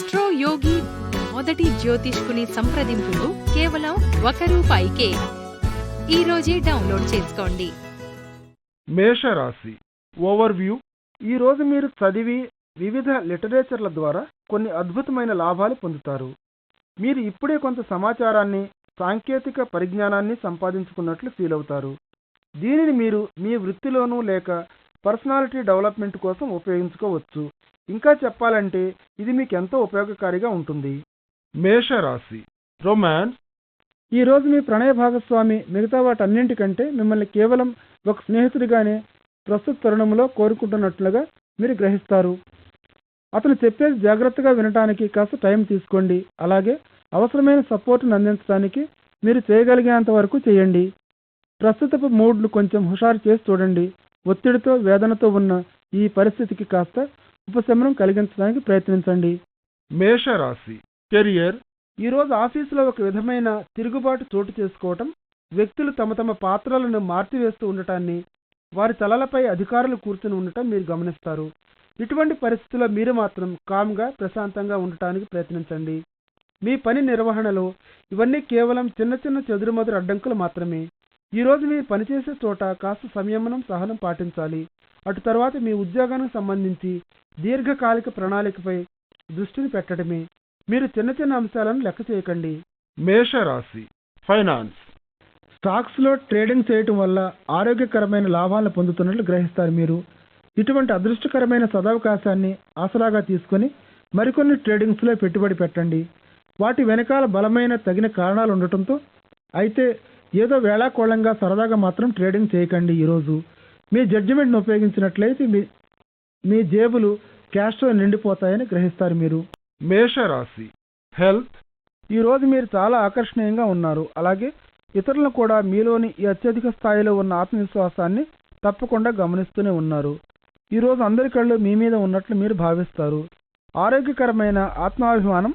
Astro యోగి మొదటి జ్యోతిష్కుని సంప్రదింపులు కేవలం ₹1కే. ఈ రోజే డౌన్లోడ్ చేసుకోండి. మేషరాశి ఓవర్వ్యూ. ఈరోజు మీరు చదివి వివిధ లిటరేచర్ల ద్వారా కొన్ని అద్భుతమైన లాభాలు పొందుతారు. మీరు ఇప్పుడే కొంత సమాచారాన్ని, సాంకేతిక పరిజ్ఞానాన్ని సంపాదించుకున్నట్లు ఫీల్ అవుతారు. దీనిని మీరు మీ వృత్తిలోనూ లేక పర్సనాలిటీ డెవలప్మెంట్ కోసం ఉపయోగించుకోవచ్చు. ఇంకా చెప్పాలంటే ఇది మీకు ఎంతో ఉపయోగకారిగా ఉంటుంది. మేషరాశి రొమాన్స్. ఈరోజు మీ ప్రణయ భాగస్వామి మిగతా వాటన్నింటికంటే మిమ్మల్ని కేవలం ఒక స్నేహితుడిగానే ప్రస్తుత తరుణంలో కోరుకుంటున్నట్లుగా మీరు గ్రహిస్తారు. అతను చెప్పేది జాగ్రత్తగా వినటానికి కాస్త టైం తీసుకోండి. అలాగే అవసరమైన సపోర్ట్ని అందించడానికి మీరు చేయగలిగినంత వరకు చేయండి. ప్రస్తుతపు మూడ్లు కొంచెం హుషారు చేసి చూడండి. ఒత్తిడితో, వేదనతో ఉన్న ఈ పరిస్థితికి కాస్త ఉపశమనం కలిగించడానికి ప్రయత్నించండి. మేషరాశి కెరియర్. ఈరోజు ఆఫీసులో ఒక విధమైన తిరుగుబాటు చోటు చేసుకోవటం, వ్యక్తులు తమ తమ పాత్రలను మార్చివేస్తూ ఉండటాన్ని, వారి తలలపై అధికారులు కూర్చుని ఉండటం మీరు గమనిస్తారు. ఇటువంటి పరిస్థితుల్లో మీరు మాత్రం కామ్గా, ప్రశాంతంగా ఉండటానికి ప్రయత్నించండి. మీ పని నిర్వహణలో ఇవన్నీ కేవలం చిన్న చిన్న చెదురుమదురు అడ్డంకులు మాత్రమే. ఈరోజు మీరు పనిచేసే చోట కాస్త సంయమనం, సహనం పాటించాలి. అటు తర్వాత మీ ఉద్యోగానికి సంబంధించి దీర్ఘకాలిక ప్రణాళికపై దృష్టిని పెట్టడమే. మీరు చిన్న చిన్న అంశాలను లెక్క చేయకండి. మేషరాశి ఫైనాన్స్. స్టాక్స్లో ట్రేడింగ్ చేయటం వల్ల ఆరోగ్యకరమైన లాభాలను పొందుతున్నట్లు గ్రహిస్తారు మీరు. ఇటువంటి అదృష్టకరమైన సదవకాశాన్ని ఆసరాగా తీసుకొని మరికొన్ని ట్రేడింగ్స్లో పెట్టుబడి పెట్టండి. వాటి వెనకాల బలమైన తగిన కారణాలు ఉండటంతో. అయితే ఏదో వేళాకోళంగా సరదాగా మాత్రం ట్రేడింగ్ చేయకండి. ఈరోజు మీ జడ్జిమెంట్ను ఉపయోగించినట్లయితే మీ జేబులు క్యాష్తో నిండిపోతాయని గ్రహిస్తారు మీరు. మేషరాశి హెల్త్. ఈరోజు మీరు చాలా ఆకర్షణీయంగా ఉన్నారు. అలాగే ఇతరులను కూడా మీలోని ఈ అత్యధిక స్థాయిలో ఉన్న ఆత్మవిశ్వాసాన్ని తప్పకుండా గమనిస్తూనే ఉన్నారు. ఈరోజు అందరి కళ్ళు మీ మీద ఉన్నట్లు మీరు భావిస్తారు. ఆరోగ్యకరమైన ఆత్మాభిమానం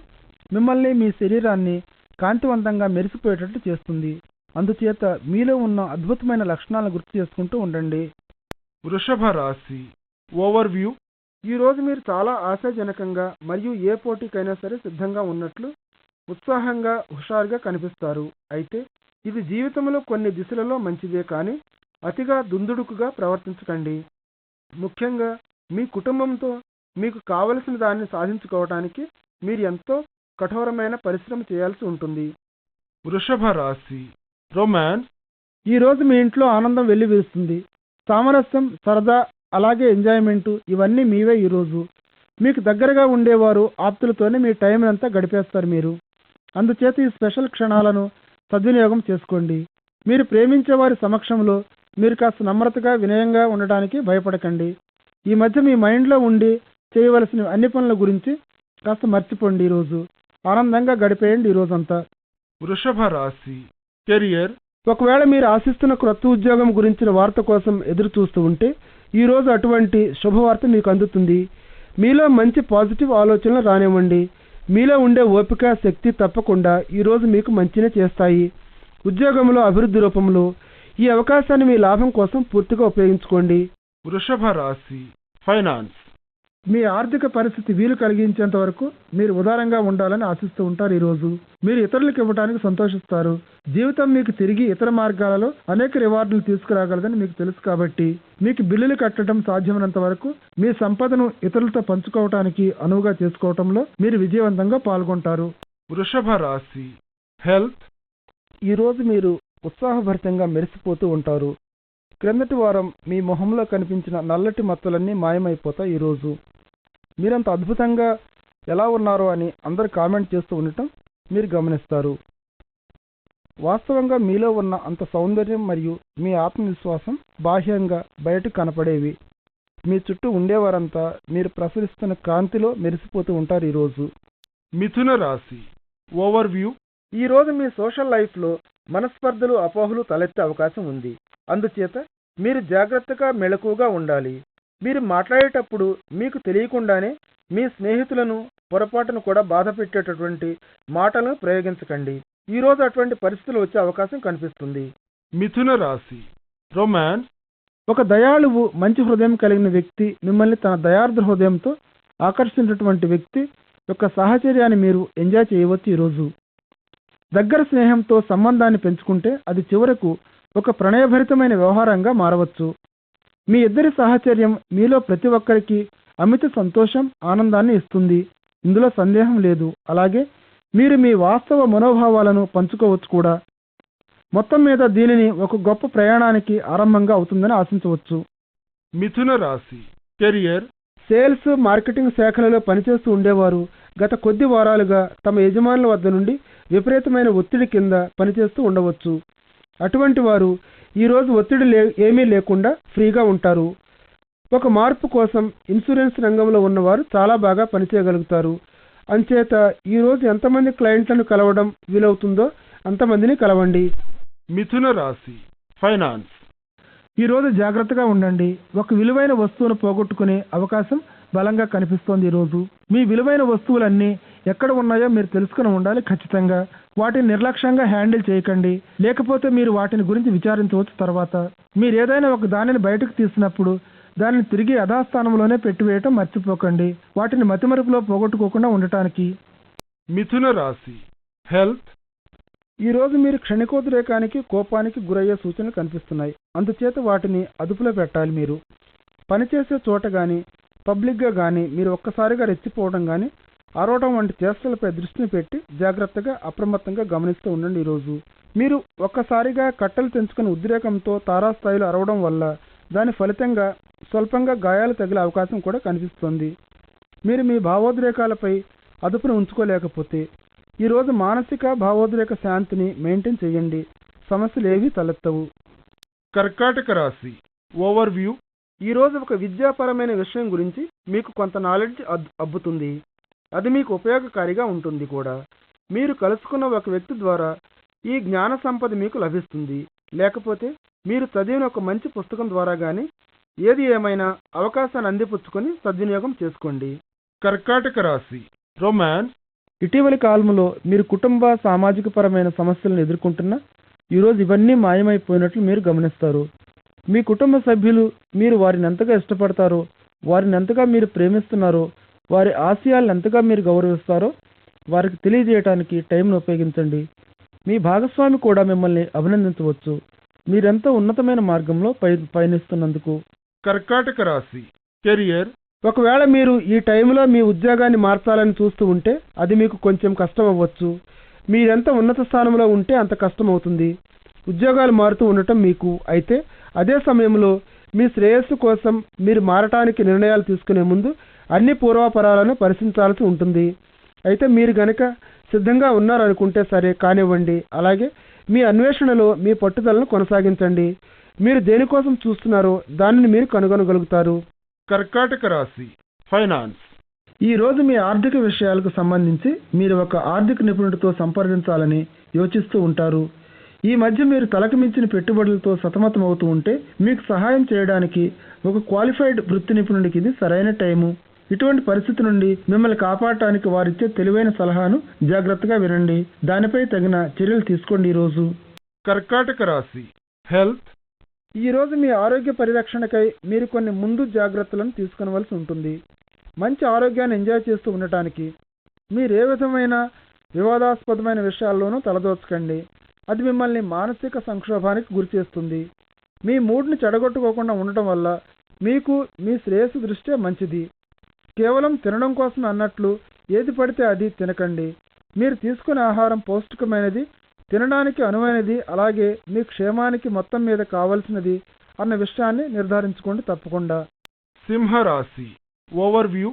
మిమ్మల్ని, మీ శరీరాన్ని కాంతివంతంగా మెరిసిపోయేటట్లు చేస్తుంది. అందుచేత మీలో ఉన్న అద్భుతమైన లక్షణాలను గుర్తు చేసుకుంటూ ఉండండి. వృషభ రాశి ఓవర్వ్యూ. ఈరోజు మీరు చాలా ఆశాజనకంగా మరియు ఏ పోటీకైనా సరే సిద్ధంగా ఉన్నట్లు ఉత్సాహంగా, హుషారుగా కనిపిస్తారు. అయితే ఇది జీవితంలో కొన్ని దిశలలో మంచిదే, కానీ అతిగా దుందుడుకుగా ప్రవర్తించకండి. ముఖ్యంగా మీ కుటుంబంతో మీకు కావలసిన దాన్ని సాధించుకోవడానికి మీరు ఎంతో కఠోరమైన పరిశ్రమ చేయాల్సి ఉంటుంది. వృషభ రాశి రొమాన్స్. ఈరోజు మీ ఇంట్లో ఆనందం వెల్లివిరుస్తుంది. సామరస్యం, సరదా, అలాగే ఎంజాయ్మెంటు ఇవన్నీ మీవే. ఈరోజు మీకు దగ్గరగా ఉండేవారు, ఆప్తులతోనే మీ టైం అంతా గడిపేస్తారు మీరు. అందుచేత ఈ స్పెషల్ క్షణాలను సద్వినియోగం చేసుకోండి. మీరు ప్రేమించే వారి సమక్షంలో మీరు కాస్త నమ్రతగా, వినయంగా ఉండడానికి భయపడకండి. ఈ మధ్య మీ మైండ్లో ఉండి చేయవలసిన అన్ని పనుల గురించి కాస్త మర్చిపోండి. ఈరోజు ఆనందంగా గడిపేయండి ఈరోజంతా. వృషభ రాశి కెరియర్. ఒకవేళ మీరు ఆశిస్తున్న క్రొత్త ఉద్యోగం గురించిన వార్త కోసం ఎదురు చూస్తూ ఉంటే ఈరోజు అటువంటి శుభవార్త మీకు అందుతుంది. మీలో మంచి పాజిటివ్ ఆలోచనలు రానివ్వండి. మీలో ఉండే ఓపిక, శక్తి తప్పకుండా ఈరోజు మీకు మంచినే చేస్తాయి. ఉద్యోగంలో అభివృద్ధి రూపంలో ఈ అవకాశాన్ని మీ లాభం కోసం పూర్తిగా ఉపయోగించుకోండి. వృషభ రాశి ఫైనాన్స్. మీ ఆర్థిక పరిస్థితి వీలు కలిగించేంత వరకు మీరు ఉదారంగా ఉండాలని ఆశిస్తూ ఉంటారు. ఈరోజు మీరు ఇతరులకు ఇవ్వడానికి సంతోషిస్తారు. జీవితం మీకు తిరిగి ఇతర మార్గాలలో అనేక రివార్డులు తీసుకురాగలదని మీకు తెలుసు. కాబట్టి మీకు బిల్లులు కట్టడం సాధ్యమైనంత వరకు మీ సంపదను ఇతరులతో పంచుకోవటానికి అనువుగా చేసుకోవటంలో మీరు విజయవంతంగా పాల్గొంటారు. వృషభ రాశి హెల్త్. ఈరోజు మీరు ఉత్సాహభరితంగా మెరిసిపోతూ ఉంటారు. క్రిందటి వారం మీ మొహంలో కనిపించిన నల్లటి మచ్చలన్నీ మాయమైపోతాయి. ఈరోజు మీరంత అద్భుతంగా ఎలా ఉన్నారో అని అందరు కామెంట్ చేస్తూ ఉండటం మీరు గమనిస్తారు. వాస్తవంగా మీలో ఉన్న అంత సౌందర్యం మరియు మీ ఆత్మవిశ్వాసం బాహ్యంగా బయటకు కనపడేవి. మీ చుట్టూ ఉండేవారంతా మీరు ప్రసరిస్తున్న కాంతిలో మెరిసిపోతూ ఉంటారు. ఈరోజు మిథున రాశి ఓవర్వ్యూ. ఈరోజు మీ సోషల్ లైఫ్లో మనస్పర్ధలు, అపోహలు తలెత్తే అవకాశం ఉంది. అందుచేత మీరు జాగ్రత్తగా, మెలకువగా ఉండాలి. మీరు మాట్లాడేటప్పుడు మీకు తెలియకుండానే మీ స్నేహితులను పొరపాటును కూడా బాధ పెట్టేటటువంటి మాటలను ప్రయోగించకండి. ఈరోజు అటువంటి పరిస్థితులు వచ్చే అవకాశం కనిపిస్తుంది. మిథున రాశి రొమాన్స్. ఒక దయాళువు, మంచి హృదయం కలిగిన వ్యక్తి, మిమ్మల్ని తన దయార్ద్ర హృదయంతో ఆకర్షించినటువంటి వ్యక్తి యొక్క సాహచర్యాన్ని మీరు ఎంజాయ్ చేయవచ్చు ఈరోజు. దగ్గర స్నేహంతో సంబంధాన్ని పెంచుకుంటే అది చివరకు ఒక ప్రణయభరితమైన వ్యవహారంగా మారవచ్చు. మీ ఇద్దరి సాహచర్యం మీలో ప్రతి ఒక్కరికి అమిత సంతోషం, ఆనందాన్ని ఇస్తుంది. ఇందులో సందేహం లేదు. అలాగే మీరు మీ వాస్తవ మనోభావాలను పంచుకోవచ్చు కూడా. మొత్తం మీద దీనిని ఒక గొప్ప ప్రయాణానికి ఆరంభంగా అవుతుందని ఆశించవచ్చు. మిథున రాశి కెరియర్. సేల్స్, మార్కెటింగ్ శాఖలలో పనిచేస్తూ ఉండేవారు గత కొద్ది వారాలుగా తమ యజమానుల వద్ద నుండి విపరీతమైన ఒత్తిడి కింద పనిచేస్తూ ఉండవచ్చు. అటువంటి వారు ఈరోజు ఒత్తిడి ఏమీ లేకుండా ఫ్రీగా ఉంటారు. ఒక మార్పు కోసం ఇన్సూరెన్స్ రంగంలో ఉన్నవారు చాలా బాగా పనిచేయగలుగుతారు. అంచేత ఈరోజు ఎంతమంది క్లయింట్లను కలవడం వీలవుతుందో అంతమందిని కలవండి. మిథున రాశి ఫైనాన్స్. ఈరోజు జాగ్రత్తగా ఉండండి. ఒక విలువైన వస్తువును పోగొట్టుకునే అవకాశం బలంగా కనిపిస్తోంది. ఈరోజు మీ విలువైన వస్తువులన్నీ ఎక్కడ ఉన్నాయో మీరు తెలుసుకుని ఉండాలి. ఖచ్చితంగా వాటిని నిర్లక్ష్యంగా హ్యాండిల్ చేయకండి. లేకపోతే మీరు వాటిని గురించి విచారించవచ్చు. తర్వాత మీరు ఏదైనా ఒక దానిని బయటకు తీసినప్పుడు దానిని తిరిగి యథాస్థానంలోనే పెట్టివేయటం మర్చిపోకండి. వాటిని మతిమరుపులో పోగొట్టుకోకుండా ఉండటానికి. మిథున రాశి హెల్త్. ఈరోజు మీరు క్షణికోద్రేకానికి, కోపానికి గురయ్యే సూచనలు కనిపిస్తున్నాయి. అందుచేత వాటిని అదుపులో పెట్టాలి. మీరు పనిచేసే చోట కానీ పబ్లిక్గా కానీ మీరు ఒక్కసారిగా రెచ్చిపోవడం కానీ అరవడం వంటి చేష్టలపై దృష్టిని పెట్టి జాగ్రత్తగా, అప్రమత్తంగా గమనిస్తూ ఉండండి. ఈరోజు మీరు ఒక్కసారిగా కట్టలు తెంచుకుని ఉద్రేకంతో తారాస్థాయిలో అరవడం వల్ల దాని ఫలితంగా స్వల్పంగా గాయాలు తగిలే అవకాశం కూడా కనిపిస్తుంది. మీరు మీ భావోద్రేకాలపై అదుపును ఉంచుకోలేకపోతే ఈరోజు మానసిక, భావోద్రేక శాంతిని మెయింటైన్ చేయండి. సమస్యలు ఏవీ తలెత్తవు. కర్కాటక రాశి ఓవర్వ్యూ. ఈరోజు ఒక విద్యాపరమైన విషయం గురించి మీకు కొంత నాలెడ్జ్ అబ్బుతుంది. అది మీకు ఉపయోగకారిగా ఉంటుంది కూడా. మీరు కలుసుకున్న ఒక వ్యక్తి ద్వారా ఈ జ్ఞాన సంపద మీకు లభిస్తుంది. లేకపోతే మీరు చదివిన ఒక మంచి పుస్తకం ద్వారా కానీ ఏది ఏమైనా అవకాశాన్ని అందిపుచ్చుకొని సద్వినియోగం చేసుకోండి. కర్కాటక రాశి రొమాన్స్. ఇటీవలి కాలంలో మీరు కుటుంబ, సామాజిక పరమైన సమస్యలను ఎదుర్కొంటున్నా ఈరోజు ఇవన్నీ మాయమైపోయినట్లు మీరు గమనిస్తారు. మీ కుటుంబ సభ్యులు మీరు వారిని ఎంతగా ఇష్టపడతారో, వారిని ఎంతగా మీరు ప్రేమిస్తున్నారో, వారి ఆశయాలను ఎంతగా మీరు గౌరవిస్తారో వారికి తెలియజేయడానికి టైంను ఉపయోగించండి. మీ భాగస్వామి కూడా మిమ్మల్ని అభినందించవచ్చు మీరెంతో ఉన్నతమైన మార్గంలో పయనిస్తున్నందుకు. కర్కాటక రాశి కెరియర్. ఒకవేళ మీరు ఈ టైంలో మీ ఉద్యోగాన్ని మార్చాలని చూస్తూ ఉంటే అది మీకు కొంచెం కష్టం అవ్వచ్చు. మీరెంత ఉన్నత స్థానంలో ఉంటే అంత కష్టం అవుతుంది ఉద్యోగాలు మారుతూ ఉండటం మీకు. అయితే అదే సమయంలో మీ శ్రేయస్సు కోసం మీరు మారటానికి నిర్ణయాలు తీసుకునే ముందు అన్ని పూర్వాపరాలను పరిశీలించాల్సి ఉంటుంది. అయితే మీరు గనక సిద్ధంగా ఉన్నారనుకుంటే సరే కానివ్వండి. అలాగే మీ అన్వేషణలో మీ పట్టుదలను కొనసాగించండి. మీరు దేనికోసం చూస్తున్నారో దానిని మీరు కనుగొనగలుగుతారు. కర్కాటక రాశి ఫైనాన్స్. ఈ రోజు మీ ఆర్థిక విషయాలకు సంబంధించి మీరు ఒక ఆర్థిక నిపుణుడితో సంప్రదించాలని యోచిస్తూ ఉంటారు. ఈ మధ్య మీరు తలకు మించిన పెట్టుబడులతో సతమతమవుతూ ఉంటే మీకు సహాయం చేయడానికి ఒక క్వాలిఫైడ్ వృత్తి నిపుణుడికి ఇది సరైన టైము. ఇటువంటి పరిస్థితి నుండి మిమ్మల్ని కాపాడటానికి వారిచ్చే తెలివైన సలహాను జాగ్రత్తగా వినండి. దానిపై తగిన చర్యలు తీసుకోండి. ఈరోజు కర్కాటక రాశి హెల్త్. ఈరోజు మీ ఆరోగ్య పరిరక్షణకై మీరు కొన్ని ముందు జాగ్రత్తలను తీసుకొనవలసి ఉంటుంది. మంచి ఆరోగ్యాన్ని ఎంజాయ్ చేస్తూ ఉండటానికి మీరు ఏ విధమైన వివాదాస్పదమైన విషయాల్లోనూ తలదోచకండి. అది మిమ్మల్ని మానసిక సంక్షోభానికి గురిచేస్తుంది. మీ మూడ్ని చెడగొట్టుకోకుండా ఉండటం వల్ల మీకు మీ శ్రేయస్సు దృష్ట్యా మంచిది. కేవలం తినడం కోసం అన్నట్లు ఏది పడితే అది తినకండి. మీరు తీసుకునే ఆహారం పౌష్టికమైనది, తినడానికి అనువైనది, అలాగే మీ క్షేమానికి మొత్తం మీద కావలసినది అన్న విషయాన్ని నిర్ధారించుకోండి తప్పకుండా. సింహరాశి ఓవర్వ్యూ.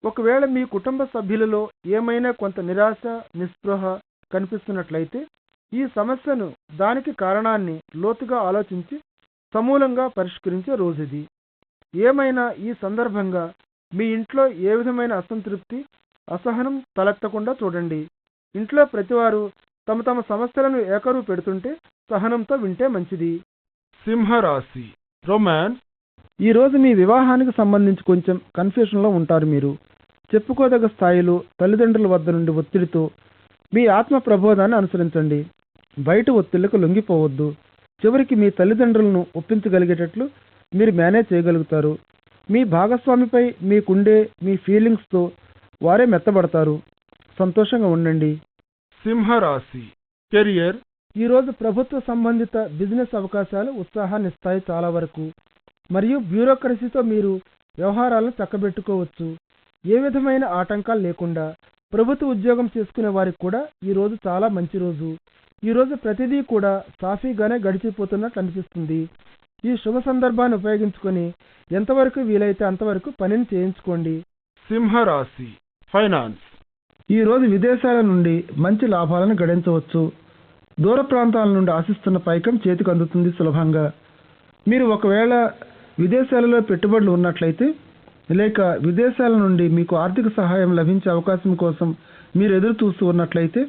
ఒకవేళ మీ కుటుంబ సభ్యులలో ఏమైనా కొంత నిరాశ, నిస్పృహ కనిపిస్తున్నట్లయితే ఈ సమస్యను, దానికి కారణాన్ని లోతుగా ఆలోచించి సమూలంగా పరిష్కరించే రోజుది. ఏమైనా ఈ సందర్భంగా మీ ఇంట్లో ఏ విధమైన అసంతృప్తి, అసహనం తలెత్తకుండా చూడండి. ఇంట్లో ప్రతివారు తమ తమ సమస్యలను ఏకరువు పెడుతుంటే సహనంతో వింటే మంచిది. సింహరాశి రొమాన్స్. ఈరోజు మీ వివాహానికి సంబంధించి కొంచెం కన్ఫ్యూషన్లో ఉంటారు. మీరు చెప్పుకోదగ్గ స్థాయిలో తల్లిదండ్రుల వద్ద నుండి ఒత్తిడితో మీ ఆత్మ ప్రబోధాన్ని అనుసరించండి. బయట ఒత్తిళ్లకు లొంగిపోవద్దు. చివరికి మీ తల్లిదండ్రులను ఒప్పించగలిగేటట్లు మీరు మేనేజ్ చేయగలుగుతారు. మీ భాగస్వామిపై మీకుండే మీ ఫీలింగ్స్తో వారే మెత్తబడతారు. సంతోషంగా ఉండండి. సింహరాశి కెరియర్ ఈరోజు ప్రభుత్వ సంబంధిత బిజినెస్ అవకాశాలు ఉత్సాహాన్ని ఇస్తాయి చాలా వరకు. మరియు బ్యూరోక్రసీతో మీరు వ్యవహారాలను చక్కబెట్టుకోవచ్చు. ఏ విధమైన ఆటంకాలు లేకుండా ప్రభుత్వ ఉద్యోగం చేసుకునే వారికి కూడా ఈరోజు చాలా మంచి రోజు. ఈరోజు ప్రతిదీ కూడా సాఫీగానే గడిచిపోతున్నట్లు అనిపిస్తుంది. ఈ శుభ సందర్భాన్ని ఉపయోగించుకొని ఎంతవరకు వీలైతే అంతవరకు పనిని చేయించుకోండి. సింహరాశి ఫైనాన్స్ ఈరోజు విదేశాల నుండి మంచి లాభాలను గడించవచ్చు. దూర ప్రాంతాల నుండి ఆశిస్తున్న పైకం చేతికి అందుతుంది సులభంగా. మీరు ఒకవేళ విదేశాలలో పెట్టుబడులు ఉన్నట్లయితే లేక విదేశాల నుండి మీకు ఆర్థిక సహాయం లభించే అవకాశం కోసం మీరు ఎదురు చూస్తూ ఉన్నట్లయితే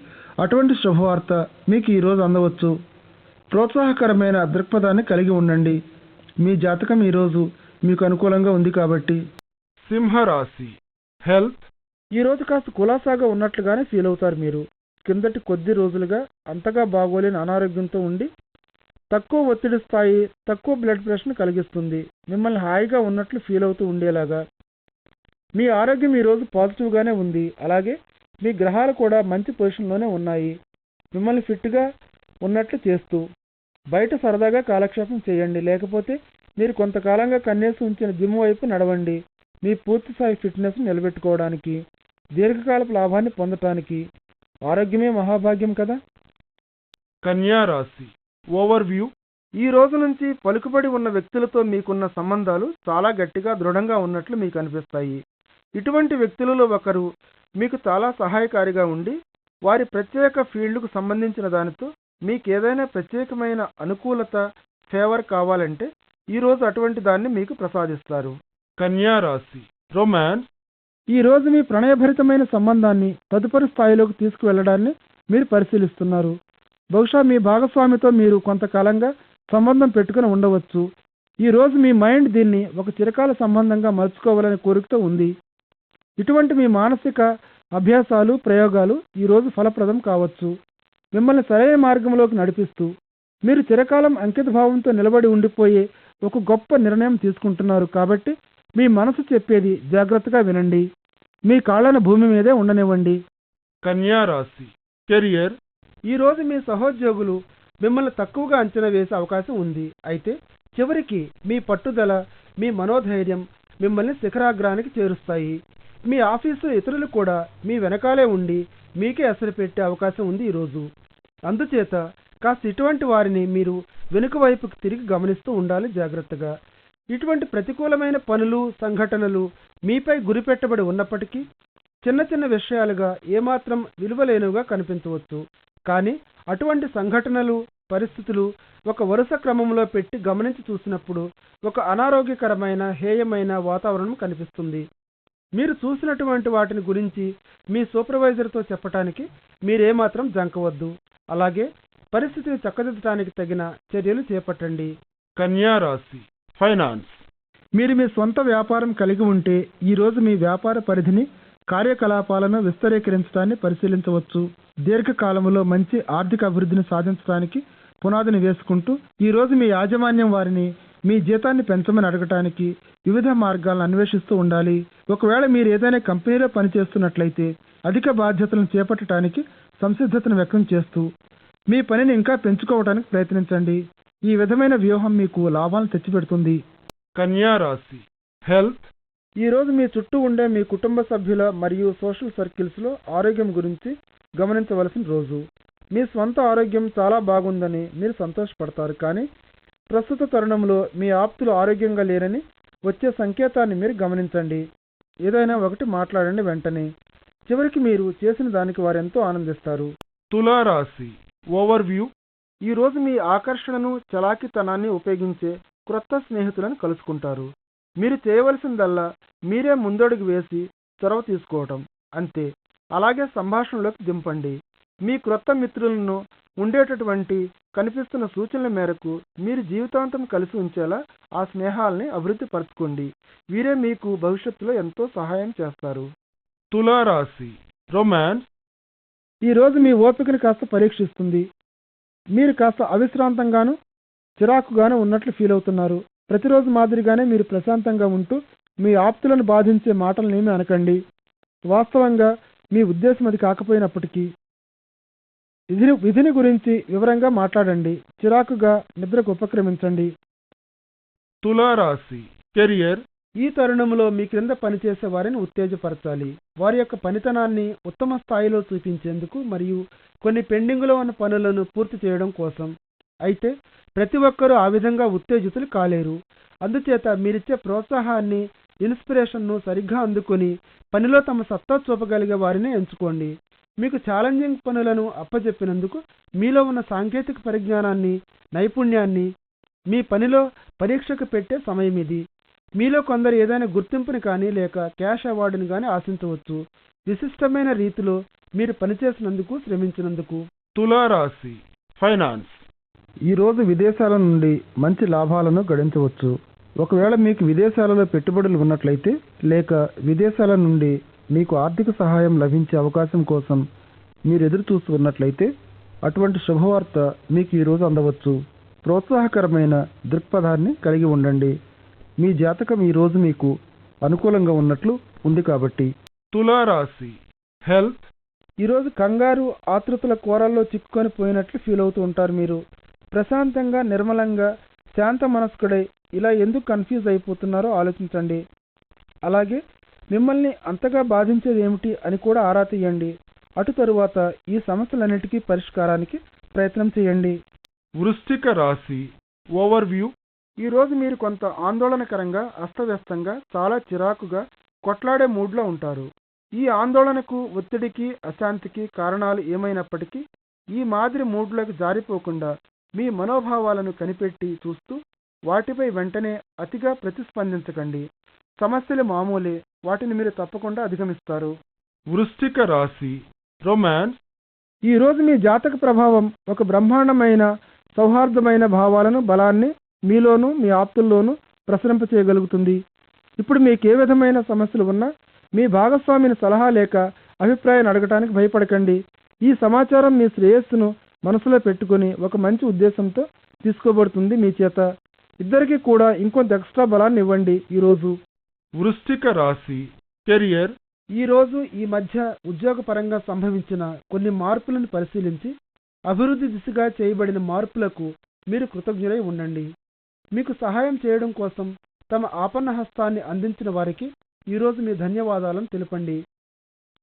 అటువంటి శుభవార్త మీకు ఈరోజు అందవచ్చు. ప్రోత్సాహకరమైన దృక్పథాన్ని కలిగి ఉండండి. మీ జాతకం ఈరోజు మీకు అనుకూలంగా ఉంది కాబట్టి. సింహరాశి హెల్త్ ఈరోజు కాస్త కులాసాగా ఉన్నట్లుగానే ఫీల్ అవుతారు. మీరు కిందటి కొద్ది రోజులుగా అంతగా బాగోలేని అనారోగ్యంతో ఉండి తక్కువ ఒత్తిడి స్థాయి, తక్కువ బ్లడ్ ప్రెషర్ను కలిగిస్తుంది. మిమ్మల్ని హాయిగా ఉన్నట్లు ఫీల్ అవుతూ ఉండేలాగా. మీ ఆరోగ్యం ఈరోజు పాజిటివ్గానే ఉంది. అలాగే మీ గ్రహాలు కూడా మంచి పొజిషన్లోనే ఉన్నాయి. మిమ్మల్ని ఫిట్గా ఉన్నట్లు చేస్తూ బయట సరదాగా కాలక్షేపం చేయండి. లేకపోతే మీరు కొంతకాలంగా కన్నేసి ఉంచిన జిమ్ వైపు నడవండి. మీ పూర్తి స్థాయి ఫిట్నెస్ను నిలబెట్టుకోవడానికి, దీర్ఘకాలపు లాభాన్ని పొందటానికి. ఆరోగ్యమే మహాభాగ్యం కదా. కన్యా రాశి ఓవర్వ్యూ ఈ రోజు నుంచి పలుకుబడి ఉన్న వ్యక్తులతో మీకున్న సంబంధాలు చాలా గట్టిగా దృఢంగా ఉన్నట్లు మీకు అనిపిస్తాయి. ఇటువంటి వ్యక్తులలో ఒకరు మీకు చాలా సహాయకారిగా ఉండి వారి ప్రత్యేక ఫీల్డ్కు సంబంధించిన దానితో మీకేదైనా ప్రత్యేకమైన అనుకూలత, ఫేవర్ కావాలంటే ఈరోజు అటువంటి దాన్ని మీకు ప్రసాదిస్తారు. కన్యా రాశి రొమాన్స్ ఈరోజు మీ ప్రణయభరితమైన సంబంధాన్ని తదుపరి స్థాయిలోకి తీసుకువెళ్లడాన్ని మీరు పరిశీలిస్తున్నారు. బహుశా మీ భాగస్వామితో మీరు కొంతకాలంగా సంబంధం పెట్టుకుని ఉండవచ్చు. ఈరోజు మీ మైండ్ దీన్ని ఒక చిరకాల సంబంధంగా మలుచుకోవాలనే కోరికతో ఉంది. ఇటువంటి మీ మానసిక అభ్యాసాలు, ప్రయోగాలు ఈరోజు ఫలప్రదం కావచ్చు. మిమ్మల్ని సరైన మార్గంలోకి నడిపిస్తూ మీరు చిరకాలం అంకితభావంతో నిలబడి ఉండిపోయే ఒక గొప్ప నిర్ణయం తీసుకుంటున్నారు. కాబట్టి మీ మనసు చెప్పేది జాగ్రత్తగా వినండి. మీ కాళ్ళను భూమి మీదే ఉండనివ్వండి. కన్యా రాశి కెరియర్ ఈరోజు మీ సహోద్యోగులు మిమ్మల్ని తక్కువగా అంచనా వేసే అవకాశం ఉంది. అయితే చివరికి మీ పట్టుదల, మీ మనోధైర్యం మిమ్మల్ని శిఖరాగ్రానికి చేరుస్తాయి. మీ ఆఫీసులో ఇతరులు కూడా మీ వెనకాలే ఉండి మీకే ఎసరు పెట్టే అవకాశం ఉంది ఈరోజు. అందుచేత కాస్త ఇటువంటి వారిని మీరు వెనుక వైపుకి తిరిగి గమనిస్తూ ఉండాలి జాగ్రత్తగా. ఇటువంటి ప్రతికూలమైన పనులు, సంఘటనలు మీపై గురిపెట్టబడి ఉన్నప్పటికీ చిన్న చిన్న విషయాలుగా ఏమాత్రం విలువలేనివిగా కనిపించవచ్చు. కానీ అటువంటి సంఘటనలు, పరిస్థితులు ఒక వరుస క్రమంలో పెట్టి గమనించి చూసినప్పుడు ఒక అనారోగ్యకరమైన, హేయమైన వాతావరణం కనిపిస్తుంది. మీరు చూసినటువంటి వాటిని గురించి మీ సూపర్వైజర్తో చెప్పటానికి మీరేమాత్రం జంకవద్దు. అలాగే పరిస్థితిని చక్కదిద్దటానికి తగిన చర్యలు చేపట్టండి. కన్యా రాశి ఫైనాన్స్ మీరు మీ సొంత వ్యాపారం కలిగి ఉంటే ఈరోజు మీ వ్యాపార పరిధిని, కార్యకలాపాలను విస్తరీకరించడాన్ని పరిశీలించవచ్చు. దీర్ఘకాలంలో మంచి ఆర్థిక అభివృద్ధిని సాధించడానికి పునాదిని వేసుకుంటూ ఈరోజు మీ యాజమాన్యం వారిని మీ జీతాన్ని పెంచమని అడగటానికి వివిధ మార్గాలను అన్వేషిస్తూ ఉండాలి. ఒకవేళ మీరు ఏదైనా కంపెనీలో పనిచేస్తున్నట్లయితే అధిక బాధ్యతలను చేపట్టడానికి సంసిద్ధతను వ్యక్తం చేస్తూ మీ పనిని ఇంకా పెంచుకోవడానికి ప్రయత్నించండి. ఈ విధమైన వ్యూహం మీకు లాభాలను తెచ్చిపెడుతుంది. కన్యా రాశి హెల్త్ ఈరోజు మీ చుట్టూ ఉండే మీ కుటుంబ సభ్యుల మరియు సోషల్ సర్కిల్స్లో ఆరోగ్యం గురించి గమనించవలసిన రోజు. మీ స్వంత ఆరోగ్యం చాలా బాగుందని మీరు సంతోషపడతారు. కానీ ప్రస్తుత తరుణంలో మీ ఆప్తులు ఆరోగ్యంగా లేరని వచ్చే సంకేతాన్ని మీరు గమనించండి. ఏదైనా ఒకటి మాట్లాడండి వెంటనే. చివరికి మీరు చేసిన దానికి వారు ఎంతో ఆనందిస్తారు. తులారాశి ఓవర్వ్యూ ఈరోజు మీ ఆకర్షణను, చలాకీతనాన్ని ఉపయోగించే క్రొత్త స్నేహితులను కలుసుకుంటారు. మీరు చేయవలసిందల్లా మీరే ముందడుగు వేసి చొరవ తీసుకోవటం అంతే. అలాగే సంభాషణలోకి దింపండి. మీ క్రొత్త మిత్రులను ఉండేటటువంటి కనిపిస్తున్న సూచనల మేరకు మీరు జీవితాంతం కలిసి ఉంచేలా ఆ స్నేహాలని అభివృద్ధి పరచుకోండి. వీరే మీకు భవిష్యత్తులో ఎంతో సహాయం చేస్తారు. తులారాశి రొమాన్స్ ఈరోజు మీ ఓపికను కాస్త పరీక్షిస్తుంది. మీరు కాస్త అవిశ్రాంతంగాను, చిరాకుగాను ఉన్నట్లు ఫీల్ అవుతున్నారు. ప్రతిరోజు మాదిరిగానే మీరు ప్రశాంతంగా ఉంటూ మీ ఆప్తులను బాధించే మాటలనేమీ అనకండి. వాస్తవంగా మీ ఉద్దేశం అది కాకపోయినప్పటికీ విధిని గురించి వివరంగా మాట్లాడండి. చిరాకుగా నిద్రకు ఉపక్రమించండి. తులారాశి కెరియర్. ఈ తరుణంలో మీ క్రింద పనిచేసే వారిని ఉత్తేజపరచాలి. వారి యొక్క పనితనాన్ని ఉత్తమ స్థాయిలో చూపించేందుకు మరియు కొన్ని పెండింగులో ఉన్న పనులను పూర్తి చేయడం కోసం. అయితే ప్రతి ఒక్కరూ ఆ విధంగా ఉత్తేజితులు కాలేరు. అందుచేత మీరిచ్చే ప్రోత్సాహాన్ని, ఇన్స్పిరేషన్ను సరిగ్గా అందుకొని పనిలో తమ సత్తా చూపగలిగే వారిని ఎంచుకోండి. మీకు ఛాలెంజింగ్ పనులను అప్పజెప్పినందుకు మీలో ఉన్న సాంకేతిక పరిజ్ఞానాన్ని, నైపుణ్యాన్ని మీ పనిలో పరీక్షకు పెట్టే సమయం ఇది. మీలో కొందరు ఏదైనా గుర్తింపుని కానీ లేక క్యాష్ అవార్డుని కానీ ఆశించవచ్చు, విశిష్టమైన రీతిలో మీరు పనిచేసినందుకు, శ్రమించినందుకు. తులారాశి ఫైనాన్స్. ఈరోజు విదేశాల నుండి మంచి లాభాలను గడించవచ్చు. ఒకవేళ మీకు విదేశాలలో పెట్టుబడులు ఉన్నట్లయితే లేక విదేశాల నుండి మీకు ఆర్థిక సహాయం లభించే అవకాశం కోసం మీరు ఎదురు చూస్తూ ఉన్నట్లయితే అటువంటి శుభవార్త మీకు ఈరోజు అందవచ్చు. ప్రోత్సాహకరమైన దృక్పథాన్ని కలిగి ఉండండి. మీ జాతకం ఈరోజు మీకు అనుకూలంగా ఉన్నట్లు ఉంది కాబట్టి. తులారాశి హెల్త్. ఈరోజు కంగారు, ఆతృతల కోరల్లో చిక్కుకొని పోయినట్లు ఫీల్ అవుతూ ఉంటారు. మీరు ప్రశాంతంగా, నిర్మలంగా, శాంత మనస్కుడై ఇలా ఎందుకు కన్ఫ్యూజ్ అయిపోతున్నారో ఆలోచించండి. అలాగే మిమ్మల్ని అంతగా బాధించేది ఏమిటి అని కూడా ఆరా తీయండి. అటు తరువాత ఈ సమస్యలన్నిటికీ పరిష్కారానికి ప్రయత్నం చేయండి. వృశ్చిక రాశి ఓవర్వ్యూ. ఈరోజు మీరు కొంత ఆందోళనకరంగా, అస్తవ్యస్తంగా, చాలా చిరాకుగా, కొట్లాడే మూడ్లో ఉంటారు. ఈ ఆందోళనకు, ఒత్తిడికి, అశాంతికి కారణాలు ఏమైనప్పటికీ ఈ మాదిరి మూడ్లోకి జారిపోకుండా మీ మనోభావాలను కనిపెట్టి చూస్తూ వాటిపై వెంటనే అతిగా ప్రతిస్పందించకండి. సమస్యలు మామూలే, వాటిని మీరు తప్పకుండా అధిగమిస్తారు. వృశ్చిక రాశి రొమాన్స్. ఈరోజు మీ జాతక ప్రభావం ఒక బ్రహ్మాండమైన, సౌహార్దమైన భావాలను, బలాన్ని మీలోనూ మీ ఆప్తుల్లోనూ ప్రసరింపచేయగలుగుతుంది. ఇప్పుడు మీకు ఏ విధమైన సమస్యలు ఉన్నా మీ భాగస్వామిని సలహా లేక అభిప్రాయాన్ని అడగటానికి భయపడకండి. ఈ సమాచారం మీ శ్రేయస్సును మనసులో పెట్టుకుని ఒక మంచి ఉద్దేశంతో తీసుకోబడుతుంది మీ చేత. ఇద్దరికీ కూడా ఇంకొంత ఎక్స్ట్రా బలాన్ని ఇవ్వండి ఈరోజు. వృశ్చిక రాశి కెరియర్. ఈరోజు ఈ మధ్య ఉద్యోగపరంగా సంభవించిన కొన్ని మార్పులను పరిశీలించి అభివృద్ధి దిశగా చేయబడిన మార్పులకు మీరు కృతజ్ఞులై ఉండండి. మీకు సహాయం చేయడం కోసం తమ ఆపన్న హస్తాన్ని అందించిన వారికి ఈరోజు మీ ధన్యవాదాలను తెలపండి.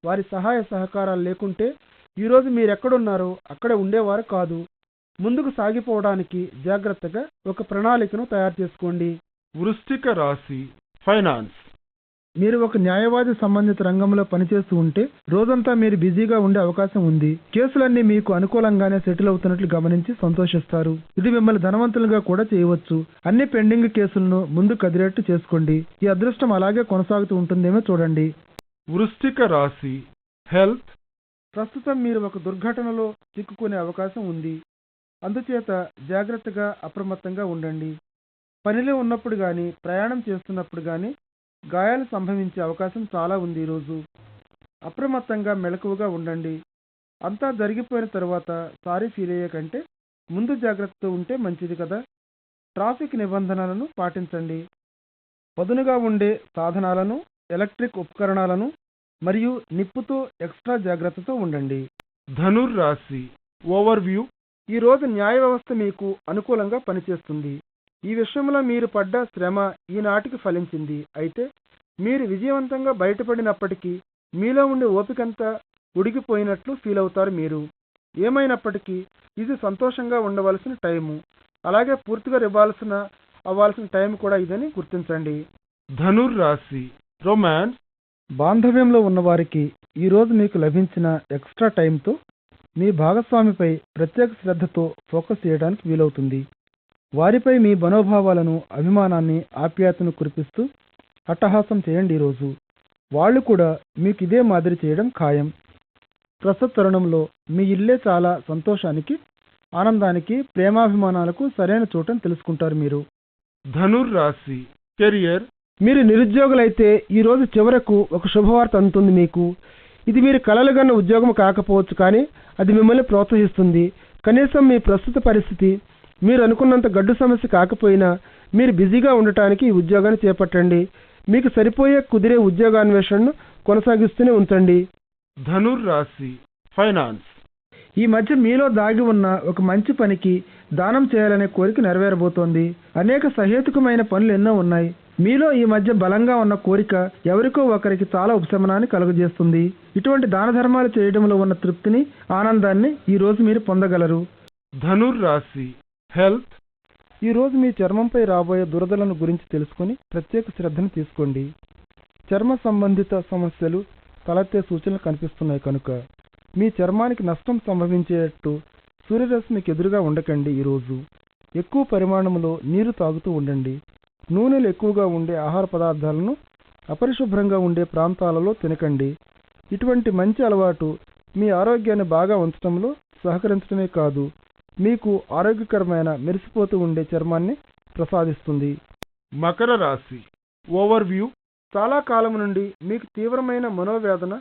వారి సహాయ సహకారాలు లేకుంటే ఈరోజు మీరెక్కడున్నారో అక్కడే ఉండేవారు కాదు. ముందుకు సాగిపోవడానికి జాగ్రత్తగా ఒక ప్రణాళికను తయారు చేసుకోండి. వృశ్చిక రాశి ఫైనాన్స్. మీరు ఒక న్యాయవాది సంబంధిత రంగంలో పనిచేస్తూ ఉంటే రోజంతా మీరు బిజీగా ఉండే అవకాశం ఉంది. కేసులన్నీ మీకు అనుకూలంగానే సెటిల్ అవుతున్నట్లు గమనించి సంతోషిస్తారు. ఇది మిమ్మల్ని ధనవంతులుగా కూడా చేయవచ్చు. అన్ని పెండింగ్ కేసులను ముందు కదిలేట్టు చేసుకోండి. ఈ అదృష్టం అలాగే కొనసాగుతూ ఉంటుందేమో చూడండి. వృశ్చిక రాశి హెల్త్. ప్రస్తుతం మీరు ఒక దుర్ఘటనలో చిక్కుకునే అవకాశం ఉంది. అందుచేత జాగ్రత్తగా, అప్రమత్తంగా ఉండండి. పనిలో ఉన్నప్పుడు కానీ, ప్రయాణం చేస్తున్నప్పుడు కానీ గాయాలు సంభవించే అవకాశం చాలా ఉంది. ఈరోజు అప్రమత్తంగా, మెలకువగా ఉండండి. అంతా జరిగిపోయిన తర్వాత సారీ ఫీల్ అయ్యే కంటే ముందు జాగ్రత్తతో ఉంటే మంచిది కదా. ట్రాఫిక్ నిబంధనలను పాటించండి. పదునుగా ఉండే సాధనాలను, ఎలక్ట్రిక్ ఉపకరణాలను మరియు నిప్పుతో ఎక్స్ట్రా జాగ్రత్తతో ఉండండి. ధనుర్ రాశి ఓవర్వ్యూ. ఈరోజు న్యాయ వ్యవస్థ మీకు అనుకూలంగా పనిచేస్తుంది. ఈ విషయంలో మీరు పడ్డ శ్రమ ఈనాటికి ఫలించింది. అయితే మీరు విజయవంతంగా బయటపడినప్పటికీ మీలో ఉండే ఓపికంతా ఉడికిపోయినట్లు ఫీల్ అవుతారు. మీరు ఏమైనప్పటికీ ఇది సంతోషంగా ఉండవలసిన టైము, అలాగే పూర్తిగా అవ్వాల్సిన టైం కూడా ఇదని గుర్తించండి. ధనుర్ రాశి రొమాన్స్. బాంధవ్యంలో ఉన్నవారికి ఈరోజు మీకు లభించిన ఎక్స్ట్రా టైంతో మీ భాగస్వామిపై ప్రత్యేక శ్రద్ధతో ఫోకస్ చేయడానికి వీలవుతుంది. వారిపై మీ మనోభావాలను, అభిమానాన్ని, ఆప్యాయతను కురిపిస్తూ అట్టహాసం చేయండి. ఈరోజు వాళ్ళు కూడా మీకు ఇదే మాదిరి చేయడం ఖాయం. ప్రస్తుత తరుణంలో మీ ఇల్లే చాలా సంతోషానికి, ఆనందానికి, ప్రేమాభిమానాలకు సరైన చోటని తెలుసుకుంటారు మీరు. ధనుర్ రాశి కెరియర్. మీరు నిరుద్యోగులైతే ఈరోజు చివరకు ఒక శుభవార్త అందుతుంది మీకు. ఇది మీరు కలలుగన్న ఉద్యోగం కాకపోవచ్చు, కానీ అది మిమ్మల్ని ప్రోత్సహిస్తుంది. కనీసం మీ ప్రస్తుత పరిస్థితి మీరు అనుకున్నంత గడ్డు సమస్య కాకపోయినా మీరు బిజీగా ఉండటానికి ఈ ఉద్యోగాన్ని చేపట్టండి. మీకు సరిపోయే కుదిరే ఉద్యోగాన్వేషణను కొనసాగిస్తూనే ఉంచండి. ధనుర్రాశి ఫైనాన్స్. ఈ మధ్య మీలో దాగి ఉన్న ఒక మంచి పనికి దానం చేయాలనే కోరిక నెరవేరబోతోంది. అనేక సహేతుకమైన పనులు ఎన్నో ఉన్నాయి. మీలో ఈ మధ్య బలంగా ఉన్న కోరిక ఎవరికో ఒకరికి చాలా ఉపశమనాన్ని కలుగజేస్తుంది. ఇటువంటి దాన ధర్మాలు చేయడంలో ఉన్న తృప్తిని, ఆనందాన్ని ఈ రోజు మీరు పొందగలరు. ధనుర్రాశి హెల్త్. ఈ రోజు మీ చర్మంపై రాబోయే దురదలను గురించి తెలుసుకుని ప్రత్యేక శ్రద్ధను తీసుకోండి. చర్మ సంబంధిత సమస్యలు తలెత్తే సూచనలు కనిపిస్తున్నాయి కనుక మీ చర్మానికి నష్టం సంభవించేటట్టు సూర్యరశ్మికి ఎదురుగా ఉండకండి. ఈరోజు ఎక్కువ పరిమాణంలో నీరు తాగుతూ ఉండండి. నూనెలు ఎక్కువగా ఉండే ఆహార పదార్థాలను అపరిశుభ్రంగా ఉండే ప్రాంతాలలో తినకండి. ఇటువంటి మంచి అలవాటు మీ ఆరోగ్యాన్ని బాగా ఉంచడంలో సహకరించడమే కాదు, మీకు ఆరోగ్యకరమైన మెరిసిపోతూ ఉండే చర్మాన్ని ప్రసాదిస్తుంది. మకర రాశి ఓవర్వ్యూ. చాలా కాలం నుండి మీకు తీవ్రమైన మనోవేదన,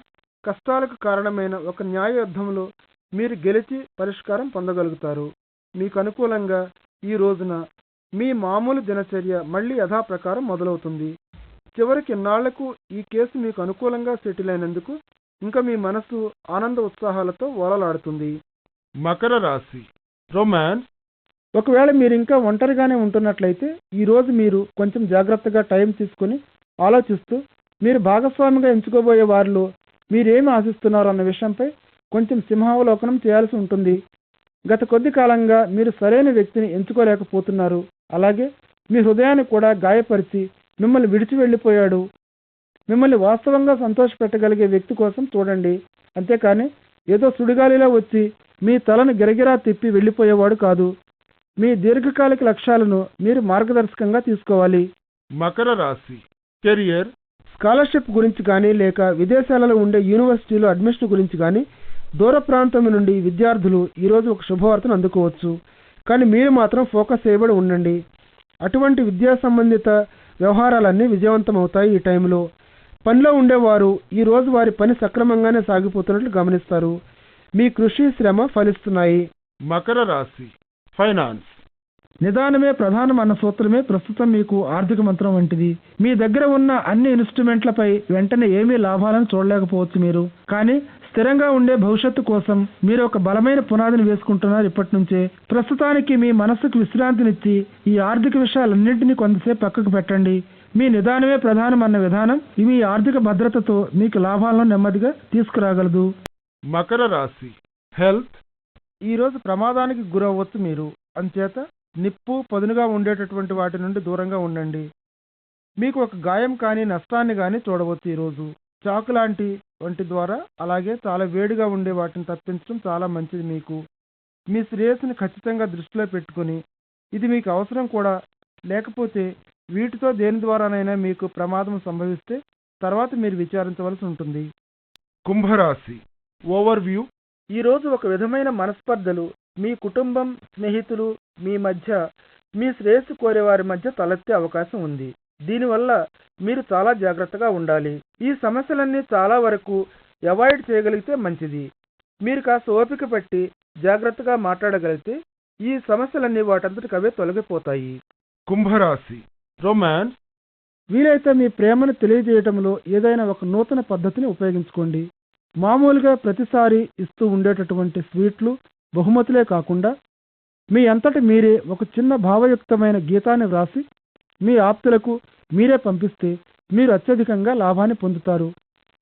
కష్టాలకు కారణమైన ఒక న్యాయ యుద్ధంలో మీరు గెలిచి పరిష్కారం పొందగలుగుతారు. మీకు అనుకూలంగా ఈ రోజున మీ మామూలు దినచర్య మళ్లీ యథాప్రకారం మొదలవుతుంది. చివరికి ఇన్నాళ్లకు ఈ కేసు మీకు అనుకూలంగా సెటిల్ అయినందుకు ఇంకా మీ మనసు ఆనంద ఉత్సాహాలతో ఓలలాడుతుంది. మకర రాశి రొమాన్స్. ఒకవేళ మీరు ఇంకా ఒంటరిగానే ఉంటున్నట్లయితే ఈ రోజు మీరు కొంచెం జాగ్రత్తగా టైం తీసుకుని ఆలోచిస్తూ మీరు భాగస్వామిగా ఎంచుకోబోయే వారిలో మీరేమి ఆశిస్తున్నారు అన్న విషయంపై కొంచెం సింహావలోకనం చేయాల్సి ఉంటుంది. గత కొద్ది కాలంగా మీరు సరైన వ్యక్తిని ఎంచుకోలేకపోతున్నారు. అలాగే మీ హృదయాన్ని కూడా గాయపరిచి మిమ్మల్ని విడిచి వెళ్ళిపోయాడు. మిమ్మల్ని వాస్తవంగా సంతోషపెట్టగలిగే వ్యక్తి కోసం చూడండి. అంతేకాని ఏదో సుడిగాలిలో వచ్చి మీ తలను గిరగిరా తిప్పి వెళ్ళిపోయేవాడు కాదు. మీ దీర్ఘకాలిక లక్ష్యాలను మీరు మార్గదర్శకంగా తీసుకోవాలి. మకర రాశి కెరియర్. స్కాలర్షిప్ గురించి కానీ లేక విదేశాలలో ఉండే యూనివర్సిటీలో అడ్మిషన్ గురించి కానీ దూర ప్రాంతం నుండి విద్యార్థులు ఈరోజు ఒక శుభవార్తను అందుకోవచ్చు. కానీ మీరు మాత్రం ఫోకస్ చేయబడి ఉండండి. అటువంటి విద్యా సంబంధిత వ్యవహారాలన్నీ విజయవంతం అవుతాయి. ఈ టైంలో పనిలో ఉండేవారు ఈ రోజు వారి పని సక్రమంగానే సాగిపోతున్నట్లు గమనిస్తారు. మీ కృషి శ్రమ ఫలిస్తున్నాయి. మకర రాశి ఫైనాన్స్. నిదానమే ప్రధానం అన్న సూత్రమే ప్రస్తుతం మీకు ఆర్థిక మంత్రం వంటిది. మీ దగ్గర ఉన్న అన్ని ఇన్స్ట్రుమెంట్లపై వెంటనే ఏమీ లాభాలను చూడలేకపోవచ్చు మీరు. కానీ స్థిరంగా ఉండే భవిష్యత్తు కోసం మీరు ఒక బలమైన పునాదిని వేసుకుంటున్నారు ఇప్పటి నుంచే. ప్రస్తుతానికి మీ మనస్సుకు విశ్రాంతినిచ్చి ఈ ఆర్థిక విషయాలన్నింటినీ కొంతసేపు పక్కకు పెట్టండి. మీ నిదానమే ప్రధానం అన్న విధానం మీ ఆర్థిక భద్రతతో మీకు లాభాలను నెమ్మదిగా తీసుకురాగలదు. మకర రాశి హెల్త్. ఈరోజు ప్రమాదానికి గురవ్వచ్చు మీరు. అంచేత నిప్పు పదునుగా ఉండేటటువంటి వాటి నుండి దూరంగా ఉండండి. మీకు ఒక గాయం కానీ నష్టాన్ని కానీ చూడవచ్చు ఈరోజు. చాకు లాంటి వంటి ద్వారా అలాగే చాలా వేడిగా ఉండే వాటిని తప్పించడం చాలా మంచిది. మీకు మీ శ్రేయస్సుని ఖచ్చితంగా దృష్టిలో పెట్టుకుని ఇది మీకు అవసరం కూడా, లేకపోతే వీటితో దేని ద్వారానైనా మీకు ప్రమాదం సంభవిస్తే తర్వాత మీరు విచారించవలసి ఉంటుంది. కుంభరాశి ఓవర్వ్యూ. ఈరోజు ఒక విధమైన మనస్పర్ధలు మీ కుటుంబం, స్నేహితులు మీ మధ్య, మీ శ్రేయస్సు కోరేవారి మధ్య తలెత్తే అవకాశం ఉంది. దీనివల్ల మీరు చాలా జాగ్రత్తగా ఉండాలి. ఈ సమస్యలన్నీ చాలా వరకు అవాయిడ్ చేయగలిగితే మంచిది. మీరు కాస్త ఓపిక పట్టి జాగ్రత్తగా మాట్లాడగలిగితే ఈ సమస్యలన్నీ వాటంతటికి అవే తొలగిపోతాయి. కుంభరాశి రొమాన్స్. వీలైతే మీ ప్రేమను తెలియజేయటంలో ఏదైనా ఒక నూతన పద్ధతిని ఉపయోగించుకోండి. మామూలుగా ప్రతిసారి ఇస్తూ ఉండేటటువంటి స్వీట్లు, బహుమతులే కాకుండా మీ అంతటి మీరే ఒక చిన్న భావయుక్తమైన గీతాన్ని వ్రాసి మీ ఆప్తులకు మీరే పంపిస్తే మీరు అత్యధికంగా లాభాన్ని పొందుతారు.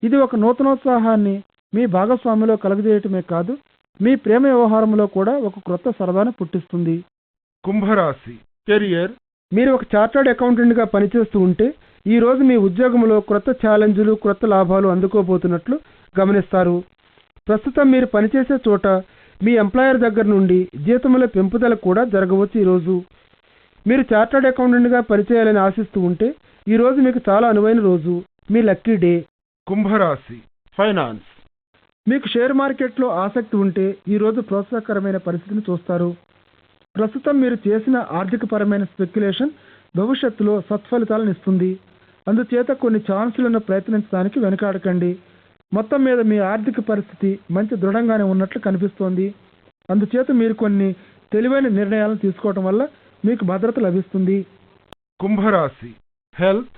ఇది ఒక నూతనోత్సాహాన్ని మీ భాగస్వామిలో కలుగజేయటమే కాదు, మీ ప్రేమ వ్యవహారంలో కూడా ఒక క్రొత్త సరదాను పుట్టిస్తుంది. కుంభరాశి కెరియర్. మీరు ఒక చార్టర్డ్ అకౌంటెంట్గా పనిచేస్తూ ఉంటే ఈ రోజు మీ ఉద్యోగంలో క్రొత్త ఛాలెంజ్లు, క్రొత్త లాభాలు అందుకోబోతున్నట్లు గమనిస్తారు. ప్రస్తుతం మీరు పనిచేసే చోట మీ ఎంప్లాయర్ దగ్గర నుండి జీతంలో పెంపుదల కూడా జరగవచ్చు. ఈరోజు మీరు చార్టర్డ్ అకౌంటెంట్గా పనిచేయాలని ఆశిస్తూ ఉంటే ఈ రోజు మీకు చాలా అనువైన రోజు, మీ లక్కీ డే. కుంభరాశి ఫైనాన్స్. మీకు షేర్ మార్కెట్లో ఆసక్తి ఉంటే ఈ రోజు ప్రోత్సాహకరమైన పరిస్థితిని చూస్తారు. ప్రస్తుతం మీరు చేసిన ఆర్థికపరమైన స్పెక్యులేషన్ భవిష్యత్తులో సత్ఫలితాలను ఇస్తుంది. అందుచేత కొన్ని ఛాన్సులను ప్రయత్నించడానికి వెనకాడకండి. మొత్తం మీద మీ ఆర్థిక పరిస్థితి మంచి దృఢంగానే ఉన్నట్లు కనిపిస్తోంది. అందుచేత మీరు కొన్ని తెలివైన నిర్ణయాలను తీసుకోవటం వల్ల మీకు భద్రత లభిస్తుంది. కుంభరాశి హెల్త్.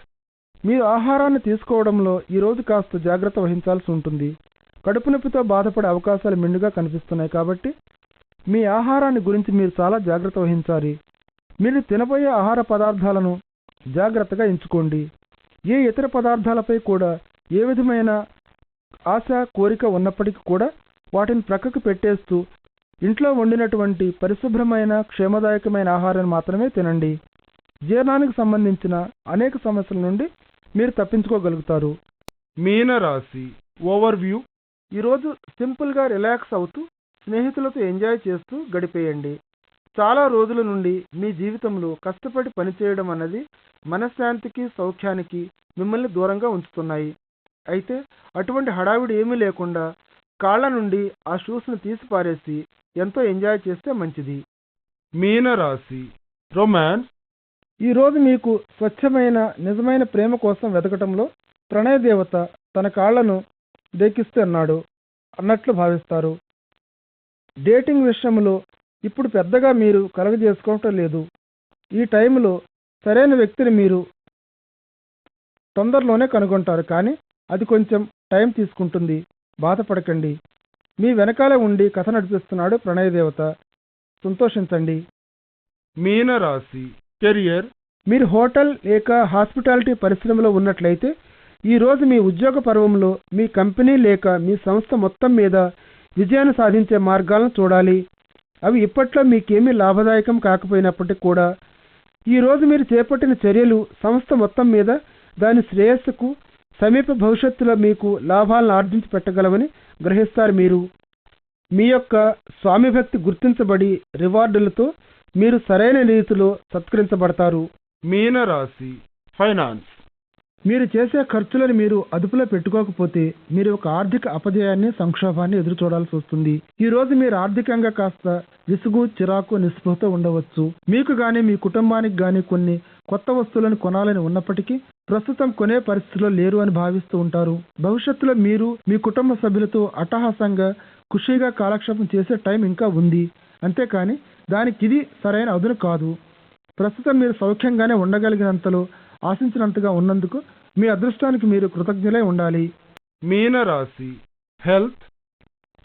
మీరు ఆహారాన్ని తీసుకోవడంలో ఈరోజు కాస్త జాగ్రత్త వహించాల్సి ఉంటుంది. కడుపు నొప్పితో బాధపడే అవకాశాలు మెండుగా కనిపిస్తున్నాయి కాబట్టి మీ ఆహారాన్ని గురించి మీరు చాలా జాగ్రత్త వహించాలి. మీరు తినబోయే ఆహార పదార్థాలను జాగ్రత్తగా ఎంచుకోండి. ఏ ఇతర పదార్థాలపై కూడా ఏ విధమైన ఆశ కోరిక ఉన్నప్పటికీ కూడా వాటిని ప్రక్కకు పెట్టేస్తూ ఇంట్లో వండినటువంటి పరిశుభ్రమైన క్షేమదాయకమైన ఆహారాన్ని మాత్రమే తినండి. జీర్ణానికి సంబంధించిన అనేక సమస్యల నుండి మీరు తప్పించుకోగలుగుతారు. మీనరాశి ఓవర్వ్యూ. ఈరోజు సింపుల్గా రిలాక్స్ అవుతూ స్నేహితులతో ఎంజాయ్ చేస్తూ గడిపేయండి. చాలా రోజుల నుండి మీ జీవితంలో కష్టపడి పనిచేయడం అన్నది మనశ్శాంతికి సౌఖ్యానికి మిమ్మల్ని దూరంగా ఉంచుతున్నాయి. అయితే అటువంటి హడావిడి ఏమీ లేకుండా కాళ్ళ నుండి ఆ షూస్ను తీసి పారేసి ఎంతో ఎంజాయ్ చేస్తే మంచిది. మీనరాశి రొమాన్స్. ఈరోజు మీకు స్వచ్ఛమైన నిజమైన ప్రేమ కోసం వెతకటంలో ప్రణయ దేవత తన కాళ్లను దేకిస్తున్నాడు అన్నట్లు భావిస్తారు. డేటింగ్ విషయంలో ఇప్పుడు పెద్దగా మీరు కలగజేసుకోవటం లేదు. ఈ టైంలో సరైన వ్యక్తిని మీరు తొందరలోనే కనుగొంటారు, కానీ అది కొంచెం టైం తీసుకుంటుంది. బాధపడకండి. మీ వెనకాలే ఉండి కథ నడిపిస్తున్నాడు ప్రణయ దేవత. సంతోషించండి. మీనరాశి కెరియర్. మీరు హోటల్ లేక హాస్పిటాలిటీ పరిశ్రమలో ఉన్నట్లయితే ఈరోజు మీ ఉద్యోగ పర్వంలో మీ కంపెనీ లేక మీ సంస్థ మొత్తం మీద విజయాన్ని సాధించే మార్గాలను చూడాలి. అవి ఇప్పట్లో మీకేమీ లాభదాయకం కాకపోయినప్పటికీ కూడా ఈరోజు మీరు చేపట్టిన చర్యలు సంస్థ మొత్తం మీద దాని శ్రేయస్సుకు సమీప భవిష్యత్తులో మీకు లాభాలను ఆర్జించి పెట్టగలవని గ్రహిస్తారు. మీరు మీ యొక్క స్వామిభక్తి గుర్తించబడి రివార్డులతో మీరు సరైన రీతిలో సత్కరించబడతారు. మీనరాశి ఫైనాన్స్. మీరు చేసే ఖర్చులను మీరు అదుపులో పెట్టుకోకపోతే మీరు ఒక ఆర్థిక అపజయాన్ని సంక్షోభాన్ని ఎదురు చూడాల్సి వస్తుంది. ఈ రోజు మీరు ఆర్థికంగా కాస్త విసుగు చిరాకు నిస్పృహతో ఉండవచ్చు. మీకు గాని మీ కుటుంబానికి గాని కొన్ని కొత్త వస్తువులను కొనాలని ఉన్నప్పటికీ ప్రస్తుతం కొనే పరిస్థితిలో లేరు అని భావిస్తూ ఉంటారు. భవిష్యత్తులో మీరు మీ కుటుంబ సభ్యులతో అట్టహాసంగా ఖుషీగా కాలక్షేపం చేసే టైం ఇంకా ఉంది. అంతేకాని దానికి ఇది సరైన అదును కాదు. ప్రస్తుతం మీరు సౌఖ్యంగానే ఉండగలిగినంతలో ఆశించినంతగా ఉన్నందుకు మీ అదృష్టానికి మీరు కృతజ్ఞులై ఉండాలి. మీనరాశి హెల్త్.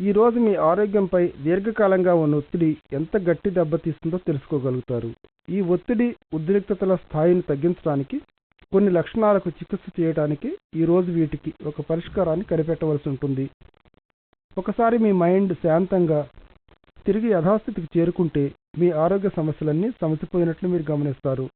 ఈరోజు మీ ఆరోగ్యంపై దీర్ఘకాలంగా ఉన్న ఒత్తిడి ఎంత గట్టి దెబ్బతీస్తుందో తెలుసుకోగలుగుతారు. ఈ ఒత్తిడి ఉద్రిక్తతల స్థాయిని తగ్గించడానికి కొన్ని లక్షణాలకు చికిత్స చేయడానికి ఈరోజు వీటికి ఒక పరిష్కారాన్ని కనిపెట్టవలసి ఉంటుంది. ఒకసారి మీ మైండ్ శాంతంగా తిరిగి యథాస్థితికి చేరుకుంటే మీ ఆరోగ్య సమస్యలన్నీ సమసిపోయినట్లు మీరు గమనిస్తారు.